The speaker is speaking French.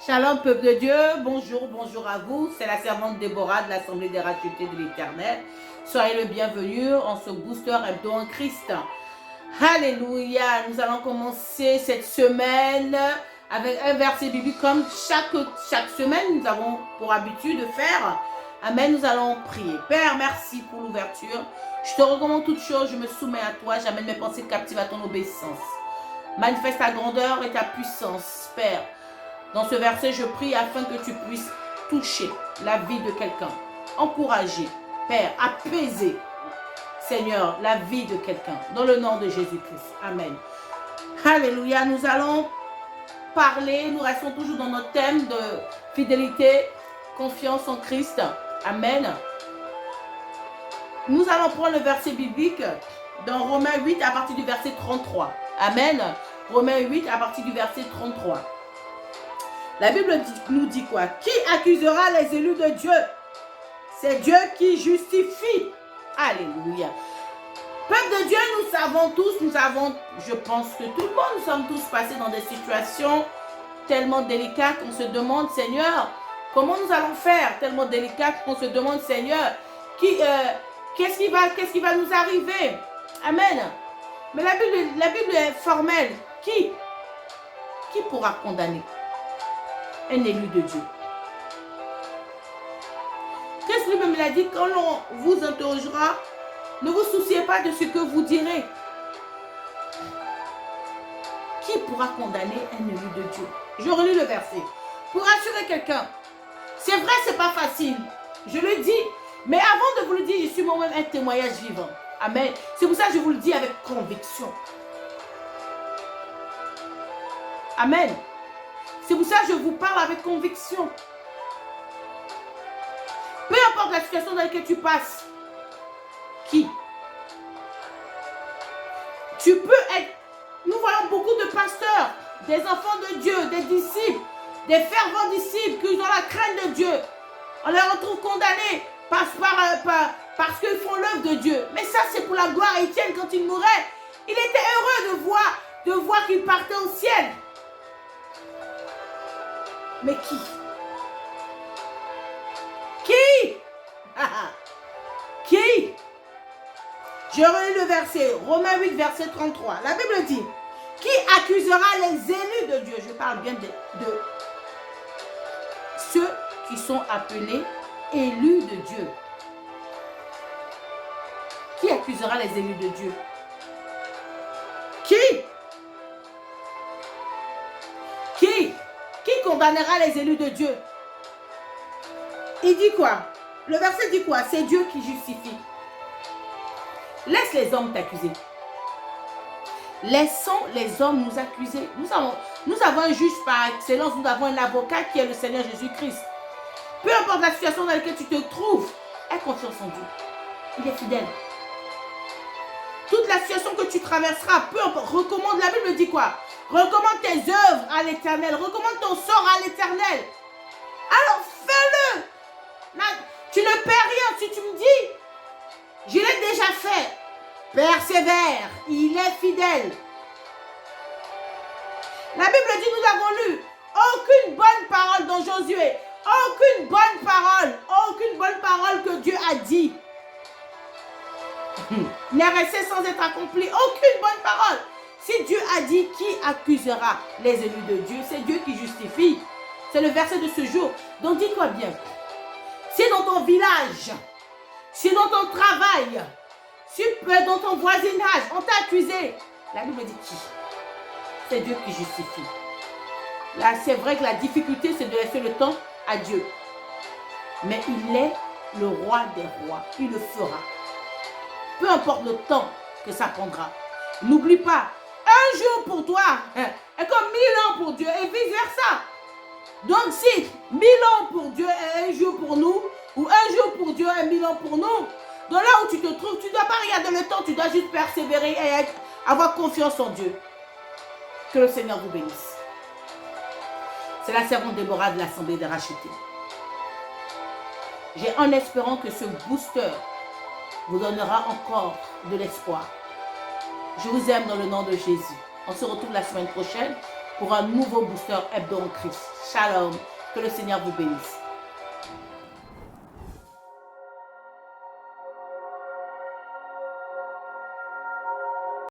Shalom, peuple de Dieu, bonjour, bonjour à vous. C'est la servante Déborah de l'Assemblée des rachetés de l'Éternel. Soyez le bienvenu en ce booster hebdo en Christ. Alléluia, nous allons commencer cette semaine avec un verset biblique comme chaque semaine nous avons pour habitude de faire. Amen, nous allons prier. Père, merci pour l'ouverture. Je te recommande toutes choses, je me soumets à toi, j'amène mes pensées captives à ton obéissance. Manifeste ta grandeur et ta puissance, Père. Dans ce verset, je prie afin que tu puisses toucher la vie de quelqu'un, encourager, Père, apaiser, Seigneur, la vie de quelqu'un, dans le nom de Jésus-Christ. Amen. Alléluia, nous allons parler, nous restons toujours dans notre thème de fidélité, confiance en Christ. Amen. Nous allons prendre le verset biblique dans Romains 8 à partir du verset 33. Amen. Romains 8 à partir du verset 33. La Bible nous dit quoi? Qui accusera les élus de Dieu? C'est Dieu qui justifie. Alléluia. Peuple de Dieu, nous savons tous, je pense que tout le monde, nous sommes tous passés dans des situations tellement délicates qu'on se demande, Seigneur, comment nous allons faire? Tellement délicates qu'on se demande, Seigneur, qu'est-ce qui va nous arriver? Amen. Mais la Bible est formelle. Qui pourra condamner un élu de Dieu? Qu'est-ce que lui-même a dit? Quand l'on vous interrogera, ne vous souciez pas de ce que vous direz. Qui pourra condamner un élu de Dieu? Je relis le verset. Pour rassurer quelqu'un, c'est vrai, c'est pas facile. Je le dis. Mais avant de vous le dire, je suis moi-même un témoignage vivant. Amen. C'est pour ça que je vous le dis avec conviction. Amen. C'est pour ça que je vous parle avec conviction. Peu importe la situation dans laquelle tu passes, qui? Tu peux être... Nous voyons beaucoup de pasteurs, des enfants de Dieu, des disciples, des fervents disciples qui ont la crainte de Dieu. On les retrouve condamnés parce qu'ils font l'œuvre de Dieu. Mais ça, c'est pour la gloire. Étienne, quand il mourait, il était heureux de voir qu'il partait au ciel. Mais qui? Qui? Je relis le verset, Romains 8, verset 33. La Bible dit, qui accusera les élus de Dieu? Je parle bien de ceux qui sont appelés élus de Dieu. Qui accusera les élus de Dieu? Qui condamnera les élus de Dieu? Il dit quoi? Le verset dit quoi? C'est Dieu qui justifie. Laisse les hommes t'accuser. Laissons les hommes nous accuser. Nous avons un juge par excellence. Nous avons un avocat qui est le Seigneur Jésus-Christ. Peu importe la situation dans laquelle tu te trouves, aie confiance en Dieu. Il est fidèle. Toute la situation que tu traverseras, peu importe, recommande, la Bible dit quoi? Recommande tes œuvres à l'Éternel. Recommande ton sort à l'Éternel. Alors fais-le. Tu ne perds rien si tu me dis, je l'ai déjà fait. Persévère, il est fidèle. La Bible dit, nous avons lu, aucune bonne parole dans Josué, aucune bonne parole que Dieu a dit n'est restée sans être accomplie. Aucune bonne parole. Si Dieu a dit, qui accusera les élus de Dieu? C'est Dieu qui justifie. C'est le verset de ce jour. Donc dis-toi bien, si dans ton village, si dans ton travail, si dans ton voisinage, on t'a accusé, la Bible dit qui? C'est Dieu qui justifie. Là, c'est vrai que la difficulté, c'est de laisser le temps à Dieu. Mais il est le roi des rois. Il le fera. Peu importe le temps que ça prendra. N'oublie pas, un jour pour toi est comme 1000 ans pour Dieu et vice versa. Donc si 1000 ans pour Dieu est un jour pour nous, ou un jour pour Dieu est 1000 ans pour nous, donc là où tu te trouves, tu ne dois pas regarder le temps, tu dois juste persévérer et avoir confiance en Dieu. Que le Seigneur vous bénisse. C'est la servante Déborah de l'Assemblée des rachetés. J'ai en espérant que ce booster vous donnera encore de l'espoir. Je vous aime dans le nom de Jésus. On se retrouve la semaine prochaine pour un nouveau booster hebdo en Christ. Shalom. Que le Seigneur vous bénisse.